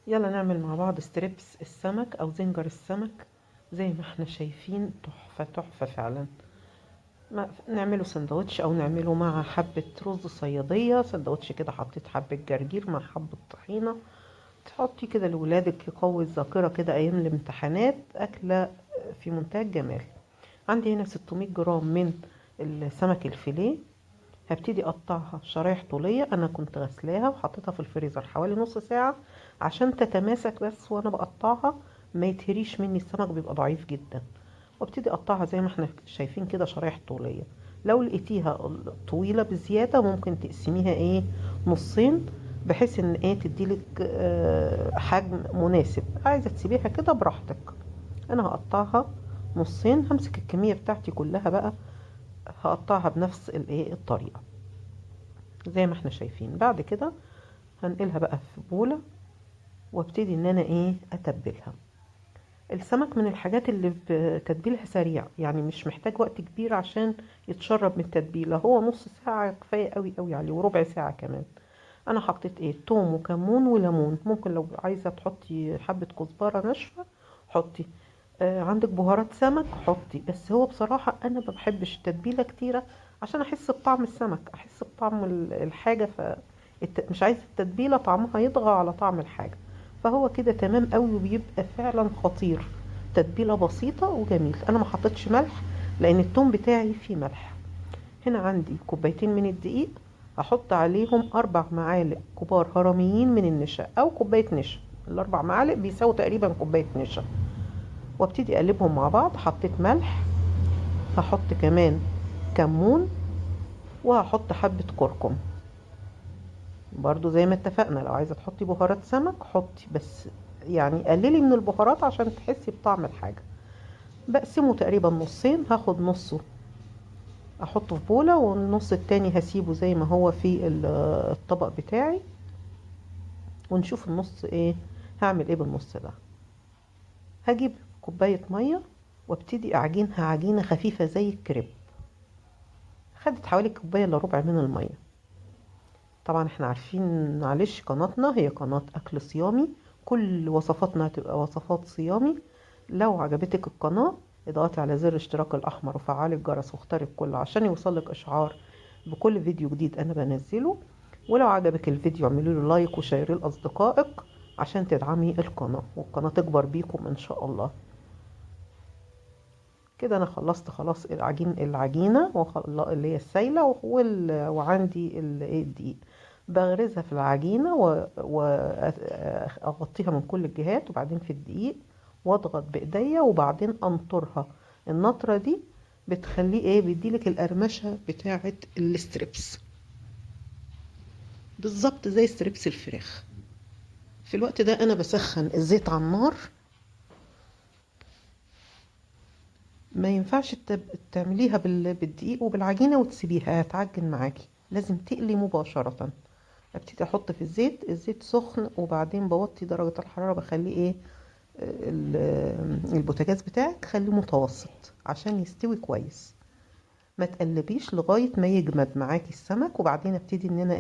يلا نعمل مع بعض ستريبس السمك او زنجر السمك. زي ما احنا شايفين تحفة تحفة فعلا. نعمله سندوتش او نعمله مع حبة رز صيادية سندوتش كده، حطيت حبة جرجير مع حبة طحينة، تحطي كده لولادك يقوي الذاكرة كده ايام الامتحانات. اكلة في منتهى الجمال. عندي هنا 600 جرام من السمك الفيليه. هبتدي اقطعها شرايح طولية. انا كنت غسلاها وحطيتها في الفريزر حوالي نص ساعة عشان تتماسك، بس وانا بقطعها ما يتهريش مني، السمك بيبقى ضعيف جدا. وابتدي اقطعها زي ما احنا شايفين كده شرايح طولية. لو لقيتيها طويلة بزيادة ممكن تقسميها نصين، بحيث ان تديلك حجم مناسب. عايزة تسيبيها كده براحتك. انا هقطعها نصين، همسك الكمية بتاعتي كلها بقى، هقطعها بنفس الطريقة زي ما احنا شايفين. بعد كده هنقلها بقى في بولة وابتدي ان انا اتبلها. السمك من الحاجات اللي تتبيلها سريع، يعني مش محتاج وقت كبير عشان يتشرب من التتبيلة. هو نص ساعة كفاية قوي قوي عليه، وربع ساعة كمان. انا حطيت توم وكمون وليمون. ممكن لو عايزة تحطي حبة كزبرة ناشفة حطي. عندك بهارات سمك حطي. بس هو بصراحة انا ما بحبش التتبيلة كتيرة عشان احس بطعم السمك، احس بطعم الحاجة. مش عايزة التتبيلة طعمها يطغى على طعم الحاجة. فهو كده تمام قوي وبيبقى فعلا خطير. تتبيلة بسيطة وجميل. انا ما حطيتش ملح لان التوم بتاعي فيه ملح. هنا عندي كوبايتين من الدقيق، هحط عليهم 4 معالق كبار هرميين من النشا او كوباية نشا. ال4 معالق بيساوي تقريبا كوباية نشا. وابتدي اقلبهم مع بعض. حطيت ملح، هحط كمان كمون، وهحط حبة كركم. برضو زي ما اتفقنا لو عايزة تحطي بهارات سمك حطي، بس يعني قللي من البهارات عشان تحسي بطعم الحاجة. بقسمه تقريبا نصين، هاخد نصه احطه في بولة، والنص التاني هسيبه زي ما هو في الطبق بتاعي. ونشوف النص هعمل بالنص ده. هجيب كوباية مية وابتدي اعجنها عجينة خفيفة زي الكريب. خدت حوالي كوباية الا ربع من المية. طبعا احنا عارفين، معلش، قناتنا هي قناة اكل صيامي، كل وصفاتنا هتبقى وصفات صيامي. لو عجبتك القناة اضغطي على زر الاشتراك الاحمر وفعلي الجرس واختاري الكل عشان يوصلك اشعار بكل فيديو جديد انا بنزله. ولو عجبك الفيديو اعملوا له لايك وشيريه لاصدقائك عشان تدعمي القناة والقناة تكبر بيكم ان شاء الله. كده انا خلصت خلاص العجينه اللي هي السايله، وعندي الدقيق. بغرزها في العجينه واغطيها من كل الجهات وبعدين في الدقيق، واضغط بايديا وبعدين انطرها. النطره دي بتخليه بيديلك القرمشه بتاعه الستريبس، بالظبط زي ستريبس الفراخ. في الوقت ده انا بسخن الزيت على النار. ما ينفعش تعمليها بالدقيق وبالعجينة وتسيبيها هتعجن معاكي، لازم تقلي مباشرة. ابتدي احط في الزيت سخن، وبعدين بوطي درجة الحرارة، بخليه البوتاجاز بتاعك خليه متوسط عشان يستوي كويس. ما تقلبيش لغاية ما يجمد معاكي السمك، وبعدين ابتدي ان انا